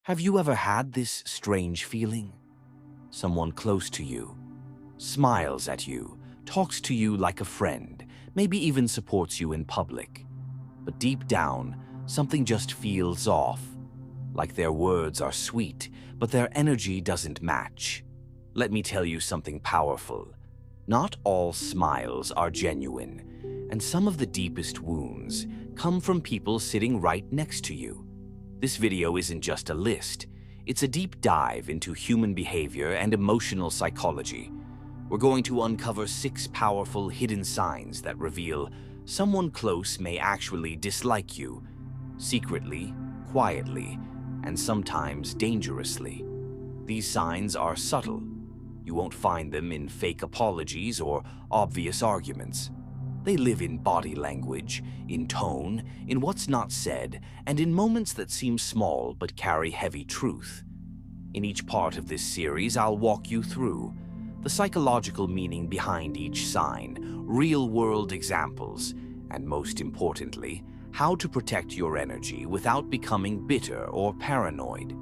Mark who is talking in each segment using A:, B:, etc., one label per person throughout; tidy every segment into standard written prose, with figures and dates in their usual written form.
A: Have you ever had this strange feeling? Someone close to you smiles at you, talks to you like a friend, maybe even supports you in public. But deep down, something just feels off. Like their words are sweet, but their energy doesn't match. Let me tell you something powerful. Not all smiles are genuine, and some of the deepest wounds come from people sitting right next to you. This video isn't just a list. It's a deep dive into human behavior and emotional psychology. We're going to uncover 6 powerful hidden signs that reveal someone close may actually dislike you, secretly, quietly, and sometimes dangerously. These signs are subtle. You won't find them in fake apologies or obvious arguments. They live in body language, in tone, in what's not said, and in moments that seem small but carry heavy truth. In each part of this series, I'll walk you through the psychological meaning behind each sign, real-world examples, and most importantly, how to protect your energy without becoming bitter or paranoid.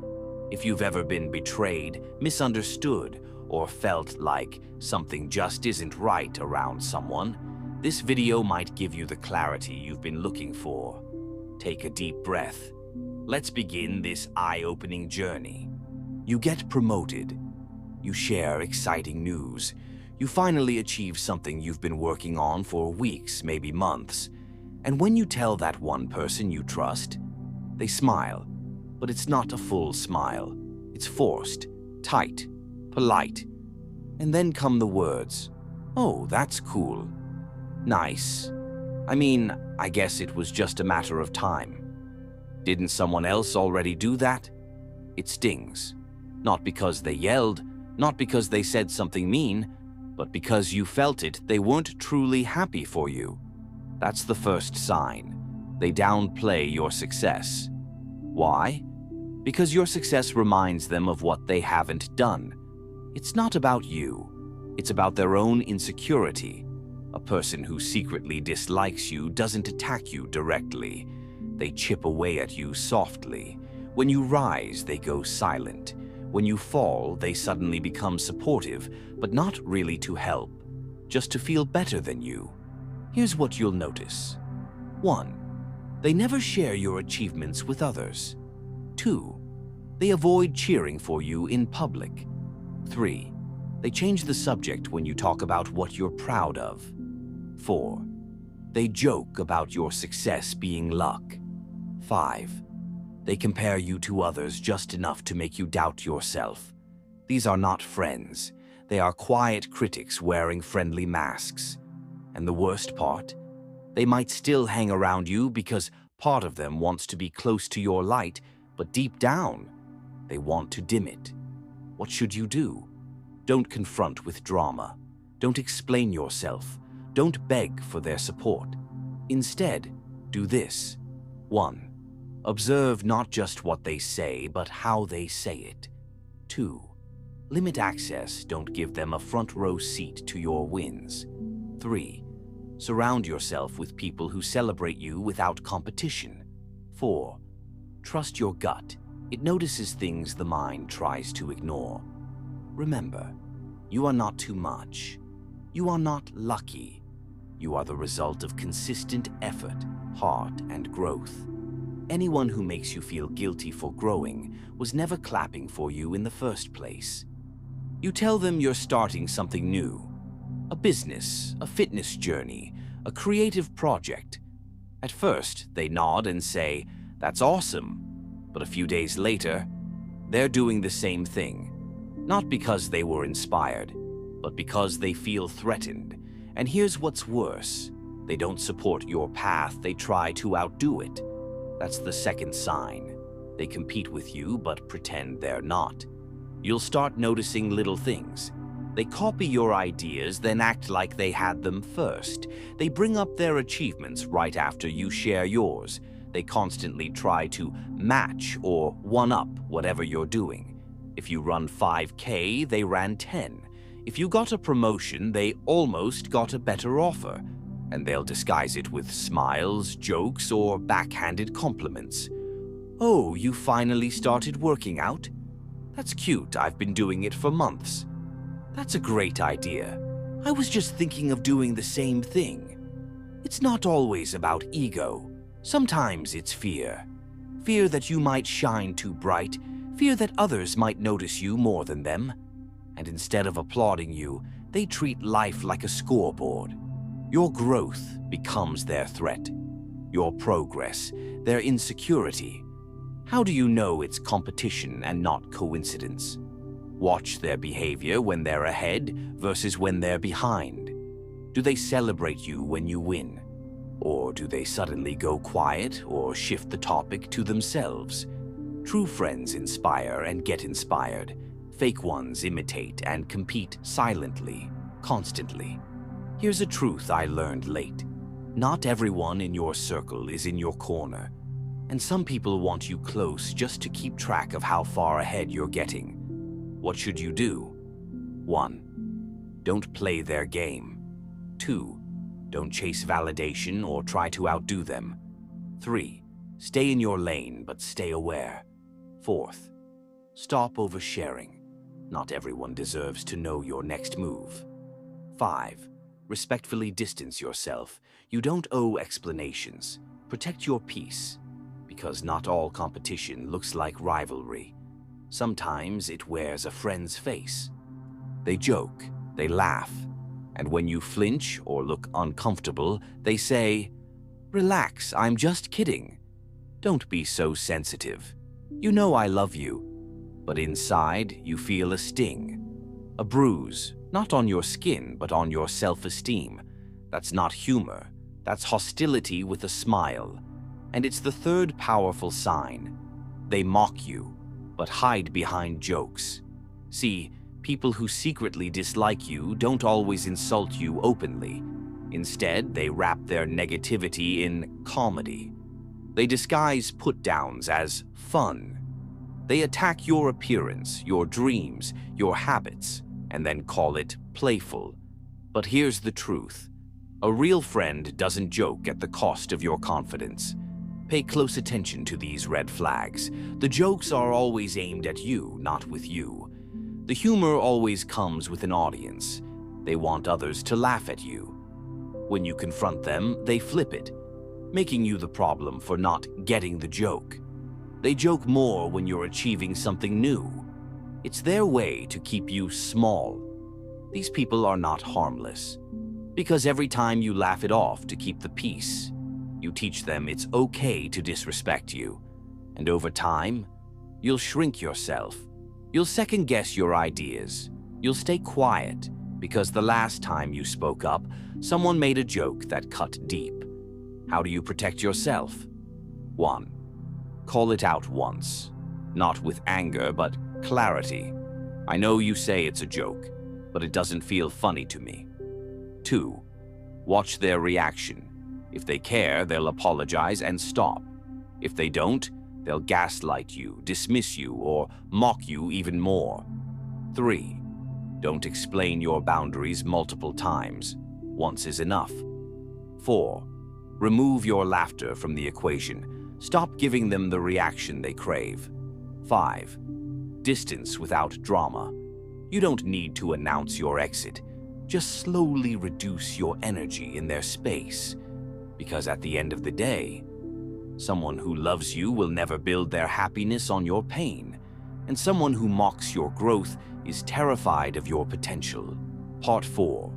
A: If you've ever been betrayed, misunderstood, or felt like something just isn't right around someone, this video might give you the clarity you've been looking for. Take a deep breath. Let's begin this eye-opening journey. You get promoted. You share exciting news. You finally achieve something you've been working on for weeks, maybe months. And when you tell that one person you trust, they smile. But it's not a full smile. It's forced, tight, polite. And then come the words, "Oh, that's cool. Nice. I mean, I guess it was just a matter of time." Didn't someone else already do that? It stings. Not because they yelled, not because they said something mean, but because you felt it, they weren't truly happy for you. That's the first sign. They downplay your success. Why? Because your success reminds them of what they haven't done. It's not about you. It's about their own insecurity. A person who secretly dislikes you doesn't attack you directly. They chip away at you softly. When you rise, they go silent. When you fall, they suddenly become supportive, but not really to help, just to feel better than you. Here's what you'll notice. 1. They never share your achievements with others. 2. They avoid cheering for you in public. 3. They change the subject when you talk about what you're proud of. 4. They joke about your success being luck. 5. They compare you to others just enough to make you doubt yourself. These are not friends. They are quiet critics wearing friendly masks. And the worst part? They might still hang around you because part of them wants to be close to your light, but deep down, they want to dim it. What should you do? Don't confront with drama. Don't explain yourself. Don't beg for their support. Instead, do this. 1. Observe not just what they say, but how they say it. 2. Limit access. Don't give them a front row seat to your wins. 3. Surround yourself with people who celebrate you without competition. 4. Trust your gut. It notices things the mind tries to ignore. Remember, you are not too much. You are not lucky. You are the result of consistent effort, heart, and growth. Anyone who makes you feel guilty for growing was never clapping for you in the first place. You tell them you're starting something new. A business, a fitness journey, a creative project. At first, they nod and say, "That's awesome." But a few days later, they're doing the same thing. Not because they were inspired, but because they feel threatened. And here's what's worse. They don't support your path, they try to outdo it. That's the second sign. They compete with you, but pretend they're not. You'll start noticing little things. They copy your ideas, then act like they had them first. They bring up their achievements right after you share yours. They constantly try to match or one-up whatever you're doing. If you run 5K, they ran 10. If you got a promotion, they almost got a better offer. And they'll disguise it with smiles, jokes, or backhanded compliments. "Oh, you finally started working out? That's cute, I've been doing it for months." "That's a great idea. I was just thinking of doing the same thing." It's not always about ego. Sometimes it's fear. Fear that you might shine too bright, fear that others might notice you more than them. And instead of applauding you, they treat life like a scoreboard. Your growth becomes their threat. Your progress, their insecurity. How do you know it's competition and not coincidence? Watch their behavior when they're ahead versus when they're behind. Do they celebrate you when you win? Or do they suddenly go quiet or shift the topic to themselves? True friends inspire and get inspired. Fake ones imitate and compete silently, constantly. Here's a truth I learned late. Not everyone in your circle is in your corner. And some people want you close just to keep track of how far ahead you're getting. What should you do? 1. Don't play their game. 2. Don't chase validation or try to outdo them. 3. Stay in your lane but stay aware. 4th. Stop oversharing. Not everyone deserves to know your next move. 5. Respectfully distance yourself. You don't owe explanations. Protect your peace. Because not all competition looks like rivalry. Sometimes it wears a friend's face. They joke, they laugh, and when you flinch or look uncomfortable, they say, "Relax, I'm just kidding. Don't be so sensitive. You know I love you." But inside, you feel a sting, a bruise, not on your skin, but on your self-esteem. That's not humor, that's hostility with a smile. And it's the third powerful sign. They mock you, but hide behind jokes. See, people who secretly dislike you don't always insult you openly. Instead, they wrap their negativity in comedy. They disguise put-downs as fun. They attack your appearance, your dreams, your habits, and then call it playful. But here's the truth. A real friend doesn't joke at the cost of your confidence. Pay close attention to these red flags. The jokes are always aimed at you, not with you. The humor always comes with an audience. They want others to laugh at you. When you confront them, they flip it, making you the problem for not getting the joke. They joke more when you're achieving something new. It's their way to keep you small. These people are not harmless, because every time you laugh it off to keep the peace, you teach them it's okay to disrespect you. And over time, you'll shrink yourself. You'll second-guess your ideas. You'll stay quiet, because the last time you spoke up, someone made a joke that cut deep. How do you protect yourself? 1. Call it out once. Not with anger, but clarity. "I know you say it's a joke, but it doesn't feel funny to me." 2. Watch their reaction. If they care, they'll apologize and stop. If they don't, they'll gaslight you, dismiss you, or mock you even more. 3. Don't explain your boundaries multiple times. Once is enough. 4. Remove your laughter from the equation. Stop giving them the reaction they crave. 5. Distance without drama. You don't need to announce your exit. Just slowly reduce your energy in their space. Because at the end of the day, someone who loves you will never build their happiness on your pain, and someone who mocks your growth is terrified of your potential. Part 4.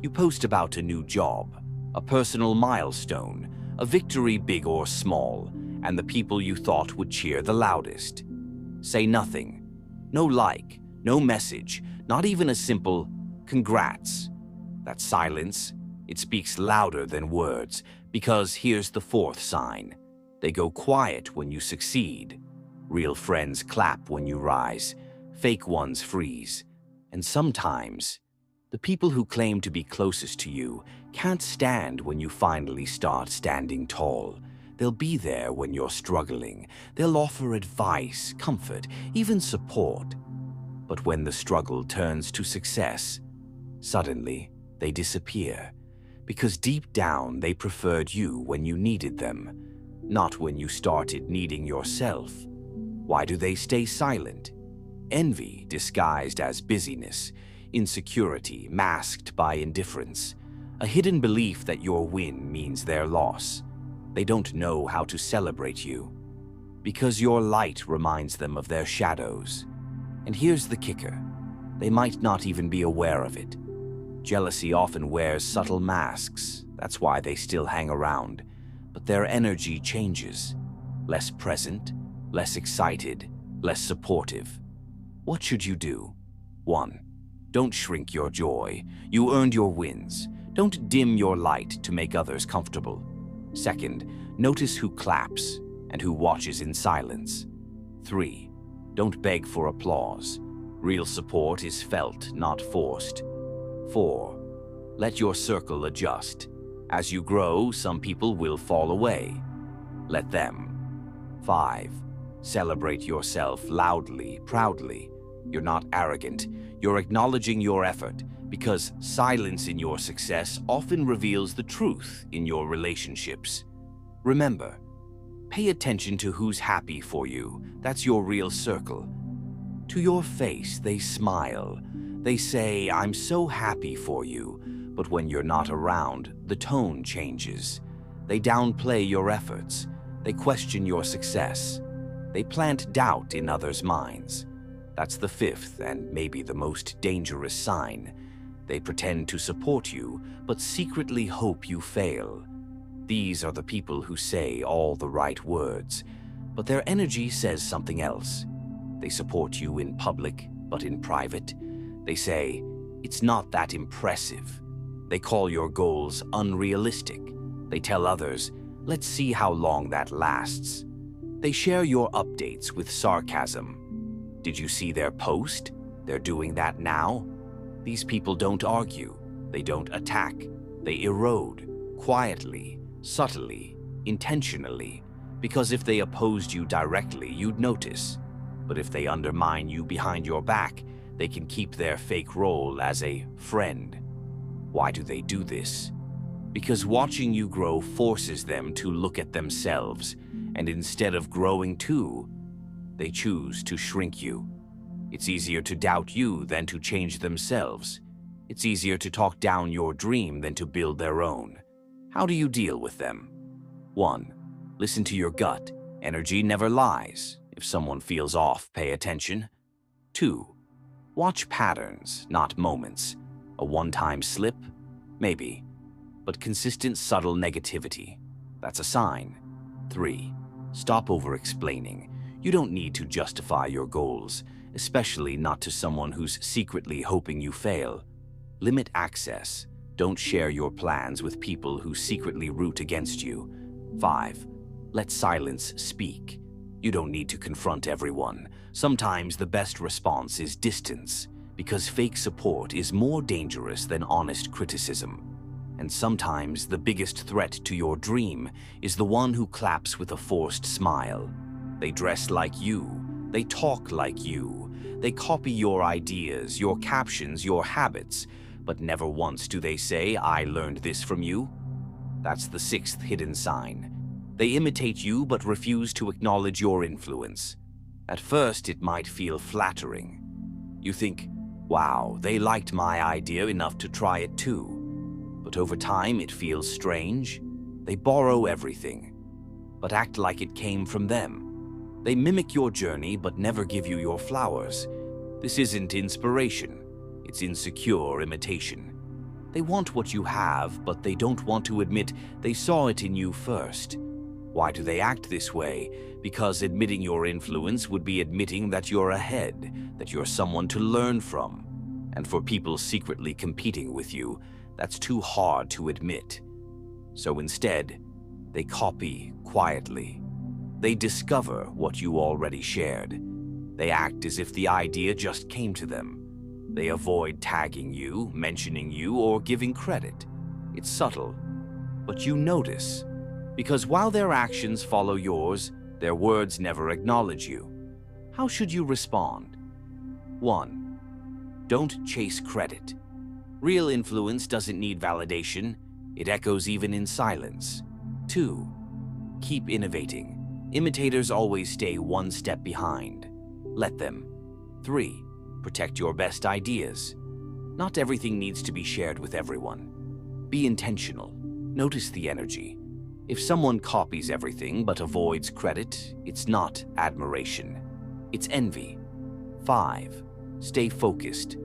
A: You post about a new job, a personal milestone, a victory big or small, and the people you thought would cheer the loudest. Say nothing. No like, no message, not even a simple "congrats." That silence, it speaks louder than words, because here's the 4th sign. They go quiet when you succeed. Real friends clap when you rise. Fake ones freeze. And sometimes, the people who claim to be closest to you can't stand when you finally start standing tall. They'll be there when you're struggling. They'll offer advice, comfort, even support. But when the struggle turns to success, suddenly they disappear. Because deep down they preferred you when you needed them. not when you started needing yourself. Why do they stay silent? Envy disguised as busyness, insecurity masked by indifference, a hidden belief that your win means their loss. They don't know how to celebrate you, because your light reminds them of their shadows. And here's the kicker: they might not even be aware of it. Jealousy often wears subtle masks, that's why they still hang around. But their energy changes. Less present, less excited, less supportive. What should you do? 1. Don't shrink your joy. You earned your wins. Don't dim your light to make others comfortable. 2. Notice who claps and who watches in silence. 3. Don't beg for applause. Real support is felt, not forced. 4. Let your circle adjust. As you grow, some people will fall away. Let them. 5. Celebrate yourself loudly, proudly. You're not arrogant. You're acknowledging your effort, because silence in your success often reveals the truth in your relationships. Remember, pay attention to who's happy for you. That's your real circle. To your face, they smile. They say, "I'm so happy for you." But when you're not around, the tone changes. They downplay your efforts. They question your success. They plant doubt in others' minds. That's the 5th and maybe the most dangerous sign. They pretend to support you, but secretly hope you fail. These are the people who say all the right words, but their energy says something else. They support you in public, but in private, they say, "It's not that impressive." They call your goals unrealistic. They tell others, "Let's see how long that lasts." They share your updates with sarcasm. "Did you see their post? They're doing that now." These people don't argue. They don't attack. They erode, quietly, subtly, intentionally. Because if they opposed you directly, you'd notice. But if they undermine you behind your back, they can keep their fake role as a friend. Why do they do this? Because watching you grow forces them to look at themselves, and instead of growing too, they choose to shrink you. It's easier to doubt you than to change themselves. It's easier to talk down your dream than to build their own. How do you deal with them? 1. Listen to your gut. Energy never lies. If someone feels off, pay attention. 2. Watch patterns, not moments. A one-time slip? Maybe. But consistent, subtle negativity? That's a sign. 3. Stop over-explaining. You don't need to justify your goals, especially not to someone who's secretly hoping you fail. Limit access. Don't share your plans with people who secretly root against you. 5. Let silence speak. You don't need to confront everyone. Sometimes the best response is distance, because fake support is more dangerous than honest criticism. And sometimes the biggest threat to your dream is the one who claps with a forced smile. They dress like you. They talk like you. They copy your ideas, your captions, your habits, but never once do they say, "I learned this from you." That's the 6th hidden sign. They imitate you but refuse to acknowledge your influence. At first, it might feel flattering. You think, "Wow, they liked my idea enough to try it too." But over time, it feels strange. They borrow everything, but act like it came from them. They mimic your journey but never give you your flowers. This isn't inspiration. It's insecure imitation. They want what you have, but they don't want to admit they saw it in you first. Why do they act this way? Because admitting your influence would be admitting that you're ahead, that you're someone to learn from. And for people secretly competing with you, that's too hard to admit. So instead, they copy quietly. They discover what you already shared. They act as if the idea just came to them. They avoid tagging you, mentioning you, or giving credit. It's subtle, but you notice. Because while their actions follow yours, their words never acknowledge you. How should you respond? 1. Don't chase credit. Real influence doesn't need validation. It echoes even in silence. 2. Keep innovating. Imitators always stay one step behind. Let them. 3. Protect your best ideas. Not everything needs to be shared with everyone. Be intentional. Notice the energy. If someone copies everything but avoids credit, it's not admiration. It's envy. 5. Stay focused.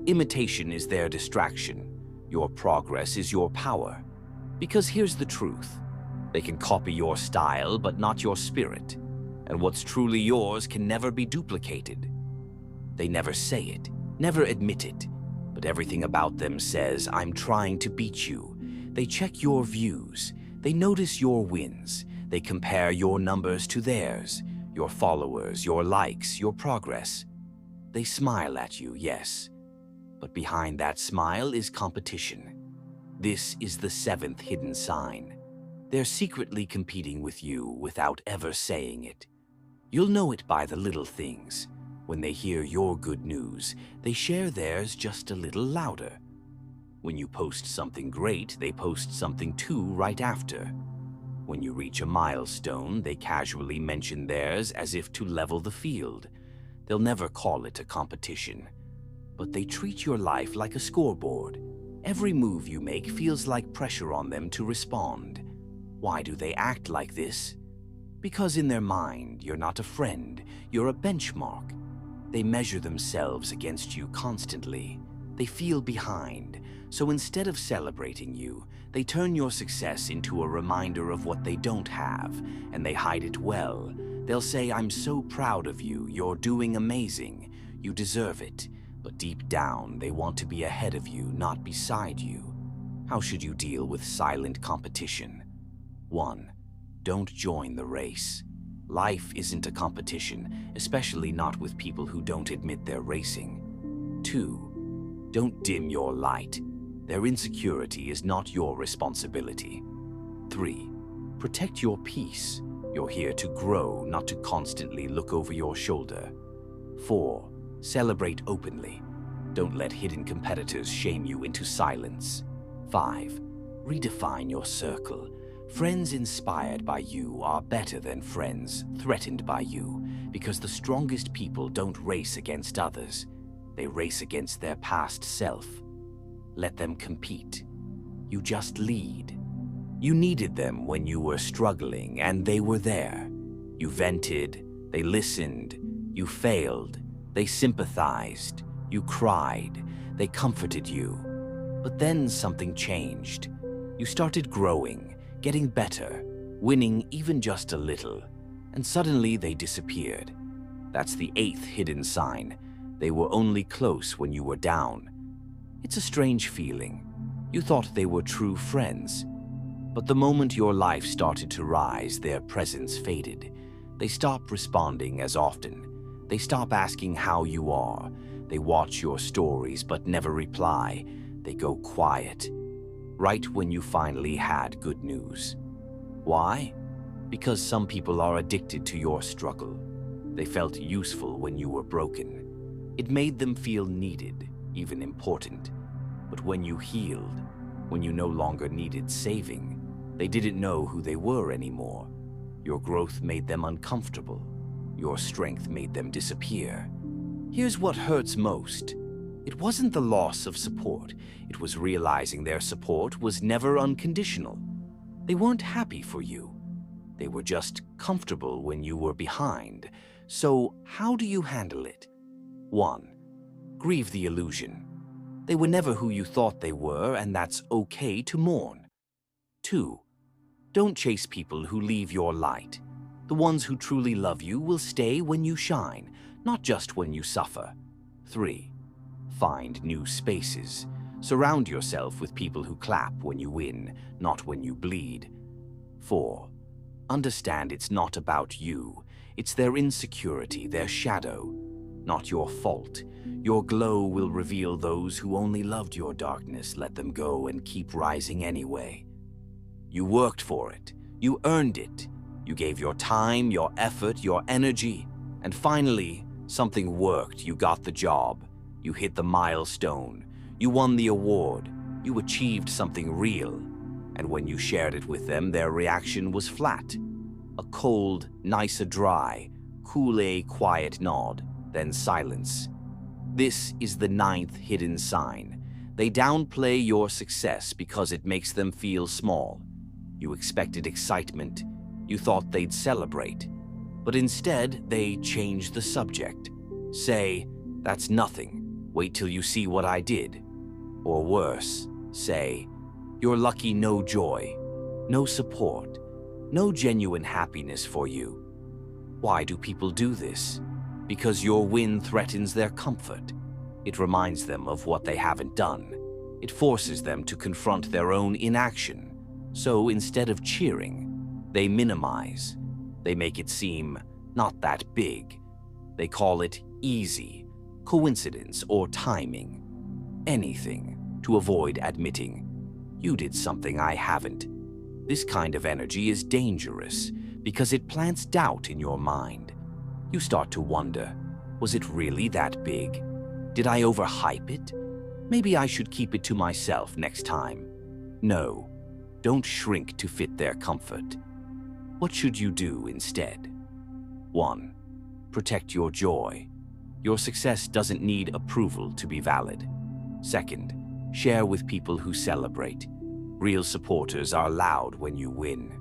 A: Imitation is their distraction. Your progress is your power. Because here's the truth. They can copy your style, but not your spirit. And what's truly yours can never be duplicated. They never say it, never admit it, but everything about them says, I'm trying to beat you. They check your views. They notice your wins. They compare your numbers to theirs, your followers, your likes, your progress. They smile at you, yes, but behind that smile is competition. This is the 7th hidden sign. They're secretly competing with you without ever saying it. You'll know it by the little things. When they hear your good news, they share theirs just a little louder. When you post something great, they post something too right after. When you reach a milestone, they casually mention theirs as if to level the field. They'll never call it a competition, but they treat your life like a scoreboard. Every move you make feels like pressure on them to respond. Why do they act like this? Because in their mind, you're not a friend, you're a benchmark. They measure themselves against you constantly. They feel behind, so instead of celebrating you, they turn your success into a reminder of what they don't have, and they hide it well. They'll say, I'm so proud of you, you're doing amazing, you deserve it. But deep down, they want to be ahead of you, not beside you. How should you deal with silent competition? 1. Don't join the race. Life isn't a competition, especially not with people who don't admit they're racing. 2. Don't dim your light. Their insecurity is not your responsibility. 3. Protect your peace. You're here to grow, not to constantly look over your shoulder. 4. Celebrate openly. Don't let hidden competitors shame you into silence. 5. Redefine your circle. Friends inspired by you are better than friends threatened by you, because the strongest people don't race against others. They race against their past self. Let them compete. You just lead. You needed them when you were struggling, and they were there. You vented, they listened, you failed, they sympathized, you cried, they comforted you. But then something changed. You started growing, getting better, winning even just a little, and suddenly they disappeared. That's the 8th hidden sign. They were only close when you were down. It's a strange feeling. You thought they were true friends. But the moment your life started to rise, their presence faded. They stop responding as often. They stop asking how you are. They watch your stories but never reply. They go quiet. Right when you finally had good news. Why? Because some people are addicted to your struggle. They felt useful when you were broken. It made them feel needed, even important. But when you healed, when you no longer needed saving, they didn't know who they were anymore. Your growth made them uncomfortable. Your strength made them disappear. Here's what hurts most. It wasn't the loss of support. It was realizing their support was never unconditional. They weren't happy for you. They were just comfortable when you were behind. So how do you handle it? 1. Grieve the illusion. They were never who you thought they were, and that's okay to mourn. 2. Don't chase people who leave your light. The ones who truly love you will stay when you shine, not just when you suffer. 3. Find new spaces. Surround yourself with people who clap when you win, not when you bleed. 4. Understand it's not about you. It's their insecurity, their shadow, not your fault. Your glow will reveal those who only loved your darkness. Let them go and keep rising anyway. You worked for it. You earned it. You gave your time, your effort, your energy. And finally, something worked. You got the job. You hit the milestone. You won the award. You achieved something real. And when you shared it with them, their reaction was flat. A cold, nicer dry, cool quiet nod, then silence. This is the ninth hidden sign. They downplay your success because it makes them feel small. You expected excitement. You thought they'd celebrate. But instead, they change the subject. Say, "That's nothing. Wait till you see what I did." Or worse, say, "You're lucky, no joy, no support, no genuine happiness for you." Why do people do this? Because your win threatens their comfort. It reminds them of what they haven't done. It forces them to confront their own inaction. So instead of cheering, they minimize. They make it seem not that big. They call it easy, coincidence, or timing. Anything to avoid admitting, "You did something I haven't." This kind of energy is dangerous because it plants doubt in your mind. You start to wonder, was it really that big? Did I overhype it? Maybe I should keep it to myself next time. No, don't shrink to fit their comfort. What should you do instead? 1. Protect your joy. Your success doesn't need approval to be valid. 2nd, share with people who celebrate. Real supporters are loud when you win.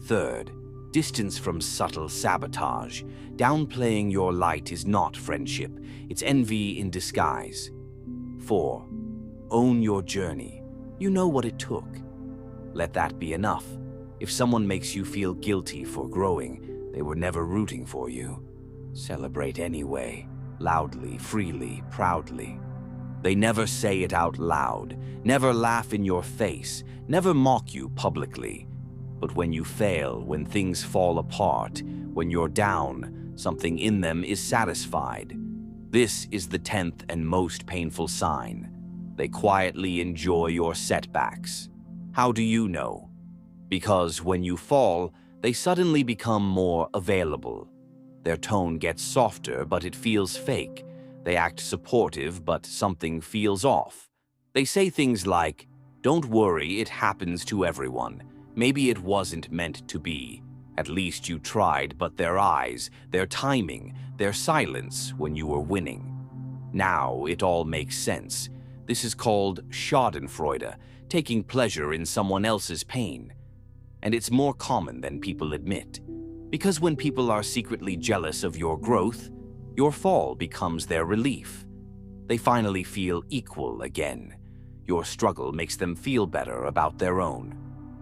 A: 3rd, distance from subtle sabotage. Downplaying your light is not friendship, it's envy in disguise. 4, own your journey. You know what it took. Let that be enough. If someone makes you feel guilty for growing, they were never rooting for you. Celebrate anyway, loudly, freely, proudly. They never say it out loud, never laugh in your face, never mock you publicly. But when you fail, when things fall apart, when you're down, something in them is satisfied. This is the 10th and most painful sign. They quietly enjoy your setbacks. How do you know? Because when you fall, they suddenly become more available. Their tone gets softer, but it feels fake. They act supportive, but something feels off. They say things like, "Don't worry, it happens to everyone. Maybe it wasn't meant to be. At least you tried," but their eyes, their timing, their silence when you were winning. Now it all makes sense. This is called schadenfreude, taking pleasure in someone else's pain. And it's more common than people admit. Because when people are secretly jealous of your growth, your fall becomes their relief. They finally feel equal again. Your struggle makes them feel better about their own.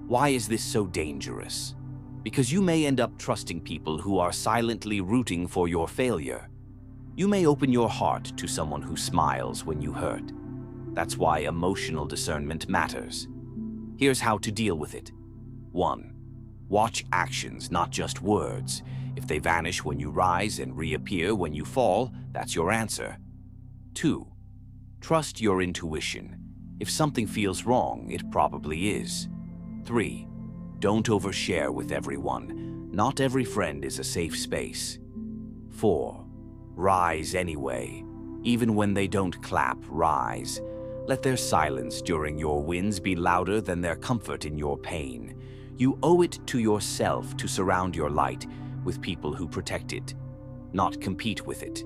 A: Why is this so dangerous? Because you may end up trusting people who are silently rooting for your failure. You may open your heart to someone who smiles when you hurt. That's why emotional discernment matters. Here's how to deal with it. 1. Watch actions, not just words. If they vanish when you rise and reappear when you fall, that's your answer. 2. Trust your intuition. If something feels wrong, it probably is. 3. Don't overshare with everyone. Not every friend is a safe space. 4. Rise anyway. Even when they don't clap, rise. Let their silence during your wins be louder than their comfort in your pain. You owe it to yourself to surround your light with people who protect it, not compete with it.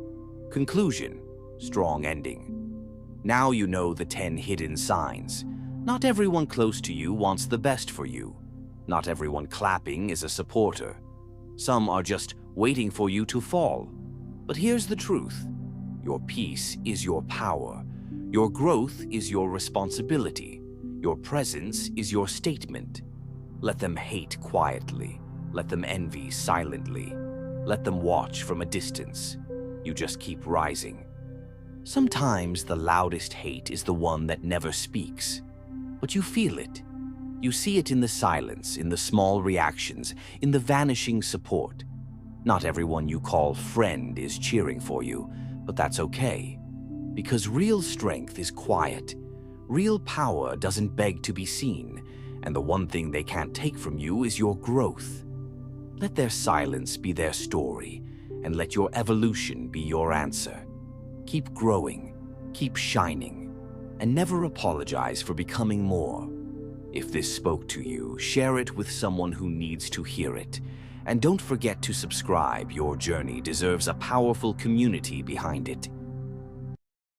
A: Conclusion, strong ending. Now you know the 10 hidden signs. Not everyone close to you wants the best for you. Not everyone clapping is a supporter. Some are just waiting for you to fall. But here's the truth. Your peace is your power. Your growth is your responsibility. Your presence is your statement. Let them hate quietly. Let them envy silently. Let them watch from a distance. You just keep rising. Sometimes the loudest hate is the one that never speaks. But you feel it. You see it in the silence, in the small reactions, in the vanishing support. Not everyone you call friend is cheering for you, but that's okay. Because real strength is quiet. Real power doesn't beg to be seen. And the one thing they can't take from you is your growth. Let their silence be their story, and let your evolution be your answer. Keep growing, keep shining, and never apologize for becoming more. If this spoke to you, share it with someone who needs to hear it. And don't forget to subscribe. Your journey deserves a powerful community behind it.